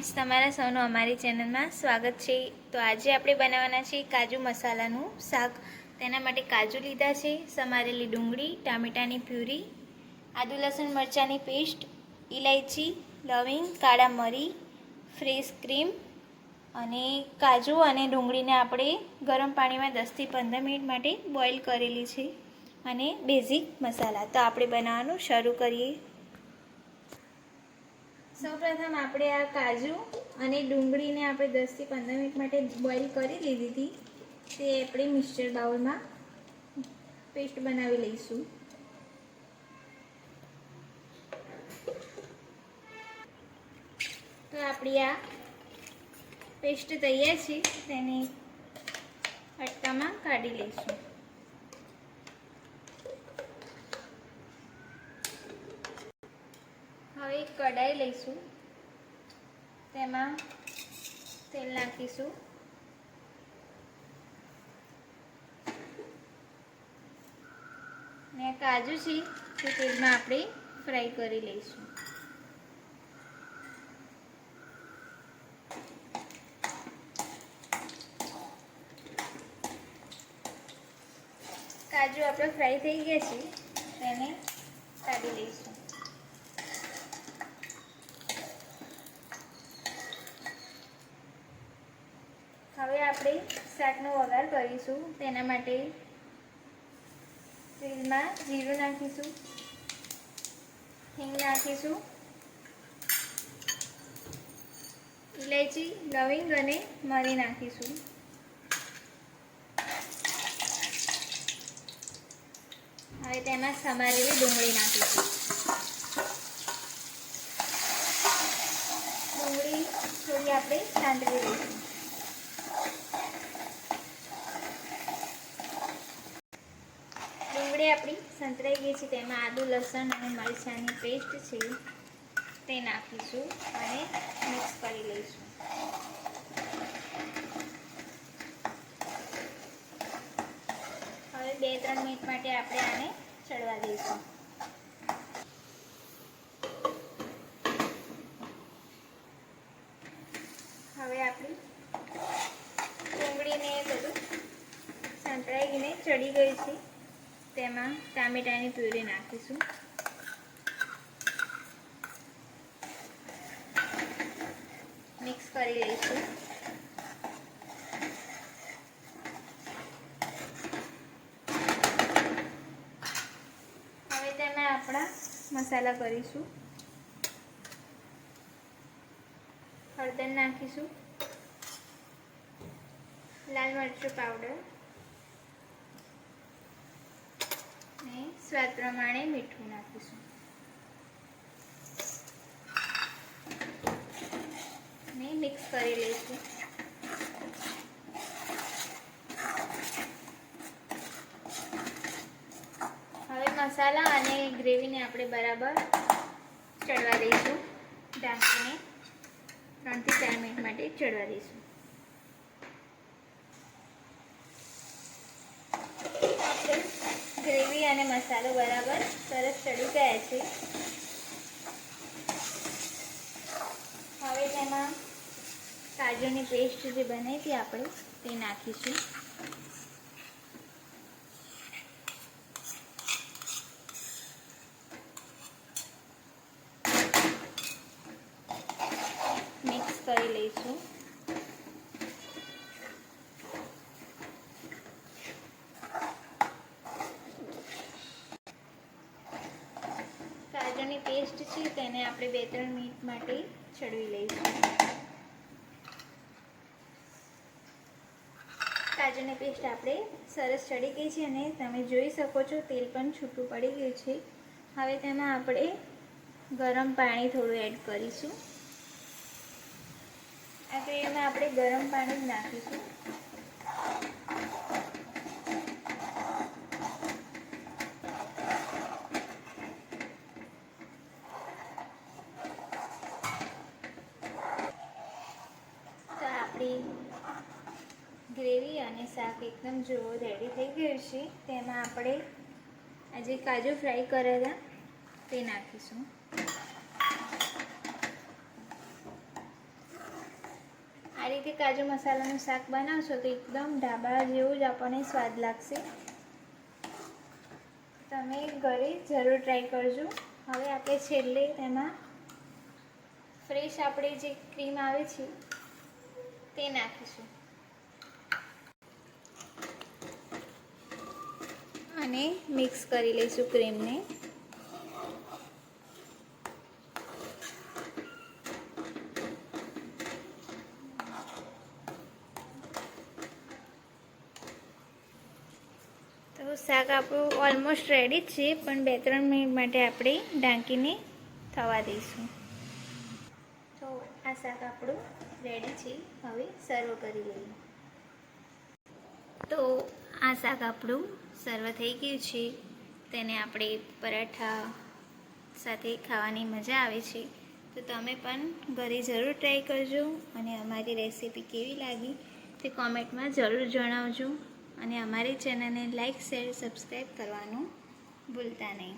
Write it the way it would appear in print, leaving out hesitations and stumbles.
Friends, તમારા સૌનું અમારી ચેનલમાં સ્વાગત છે। તો આજે આપણે બનાવવાના છે કાજુ મસાલાનું શાક। તેના માટે કાજુ લીધા છે, સમારેલી ડુંગળી, ટામેટાની પ્યુરી, આદુ લસણ મરચાંની પેસ્ટ, ઇલાયચી, લવિંગ, કાળા મરી, ફ્રેશ ક્રીમ અને કાજુ અને ડુંગળીને આપણે ગરમ પાણીમાં 10 થી 15 મિનિટ માટે બોઇલ કરેલી છે અને બેઝિક મસાલા। તો આપણે બનાવવાનું શરૂ કરીએ। સૌપ્રથમ આપણે આ કાજુ અને ડુંગળીને આપણે 10 થી 15 મિનિટ માટે બોઇલ કરી લીધી હતી। તે આપણે મિક્સર બાઉલમાં પેસ્ટ બનાવી લઈશું। તો આપણી આ પેસ્ટ તૈયાર છે, તેને કટકામાં કાઢી લઈશું। હવે એક કઢાઈ લઈશું, તેમાં તેલ નાખીશું ને કાજુ છે તે તેલમાં આપણે ફ્રાય કરી લઈશું। કાજુ આપણે ફ્રાય થઈ ગયા છે, તેને કાઢી લઈશું। હવે આપણે શાકનો વઘાર કરીશું। તેના માટે તેલમાં જીરું નાખીશું, હિંગ નાખીશું, ઇલાયચી, લવિંગ અને મરી નાખીશું। હવે તેમાં સમારેલી ડુંગળી નાખીશું। ડુંગળી થોડી આપણે સાંતળી લઈશું। ડુંગળી આપણી સંતરાઈ ગઈ છે, તેમાં આદુ લસણ અને મરચાંની પેસ્ટ છે તે નાખીશું અને મિક્સ કરી લઈશું। હવે 2-3 મિનિટ માટે આપણે આને ચડવા દઈશું। હવે આપણી ડુંગળીને બધું સંતરાઈને ચડી ગઈ છે, તેમાં ટામેટાની પ્યુરી નાખીશું, મિક્સ કરી લઈશું। હવે તેમાં આપણા મસાલા કરીશું। હળદર નાખીશું, લાલ મરચું પાવડર ને સ્વાદ પ્રમાણે મીઠું નાખીશું ને મિક્સ કરી લઈશું। હવે મસાલા અને ગ્રેવીને આપણે બરાબર ચડવા દઈશું। ઢાંકીને 3 થી 4 મિનિટ માટે ચડવા દઈશું। ગ્રેવી અને મસાલો બરાબર સરસ ચડી ગયા છે। હવે તેમાં કાજુની પેસ્ટ જે બનાવી હતી આપણે તે નાખીશું। મિક્સ કરી લઈશું। કાજુની પેસ્ટ છે તેને આપણે 2-3 મિનિટ માટે ચડવી લઈશું। કાજુની પેસ્ટ આપણે સરસ ચડી ગઈ છે અને તમે જોઈ શકો છો તેલ પણ છૂટું પડી ગયું છે। હવે તેમાં આપણે ગરમ પાણી થોડું એડ કરીશું। આ ગ્રેવીમાં આપણે ગરમ પાણી જ નાખીશું। તો આપણી ગ્રેવી અને શાક એકદમ જો રેડી થઈ ગયું છે। તેમાં આપણે આજે કાજુ ફ્રાય કર્યા હતા તે નાખીશું। રીતે કાજુ મસાલાનું શાક બનાવશો તો એકદમ ઢાબા જેવું જ આપણને સ્વાદ લાગશે. તમે ઘરે જરૂર ટ્રાય કરજો. હવે આપણે છેલ્લે તેમાં ફ્રેશ આપણે જે ક્રીમ આવે છે તે નાખીશું અને મિક્સ કરી લઈશું ક્રીમને. તો શાક આપણું ઓલમોસ્ટ રેડી જ છે, પણ 2-3 મિનિટ માટે આપણે ઢાંકીને થવા દઈશું. તો આ શાક આપણું રેડી છે. હવે સર્વ કરી લઈએ. તો આ શાક આપણું સર્વ થઈ ગયું છે. તેને આપણે પરાઠા સાથે ખાવાની મજા આવે છે. તો તમે પણ ઘરે જરૂર ટ્રાય કરજો અને અમારી રેસીપી કેવી લાગી તે કોમેન્ટમાં જરૂર જણાવજો. અને અમારી ચેનલને લાઈક, શેર, સબસ્ક્રાઈબ કરવાનું ભૂલતા નહીં.